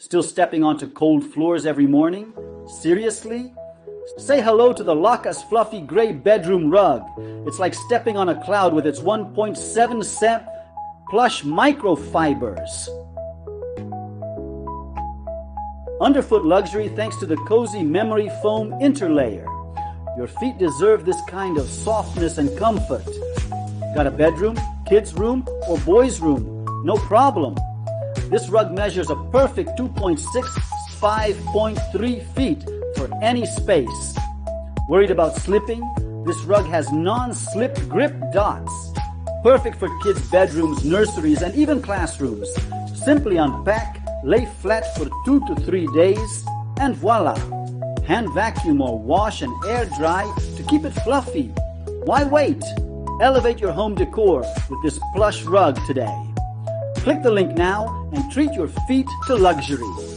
Still stepping onto cold floors every morning? Seriously? Say hello to the LOCHAS fluffy gray bedroom rug. It's like stepping on a cloud with its 1.7 cent plush microfibers. Underfoot luxury thanks to the cozy memory foam interlayer. Your feet deserve this kind of softness and comfort. Got a bedroom, kids' room, or boys' room? No problem. This rug measures a perfect 2.6, 5.3 feet for any space. Worried about slipping? This rug has non-slip grip dots. Perfect for kids' bedrooms, nurseries, and even classrooms. Simply unpack, lay flat for 2 to 3 days, and voila! Hand vacuum or wash and air dry to keep it fluffy. Why wait? Elevate your home decor with this plush rug today. Click the link now and treat your feet to luxury.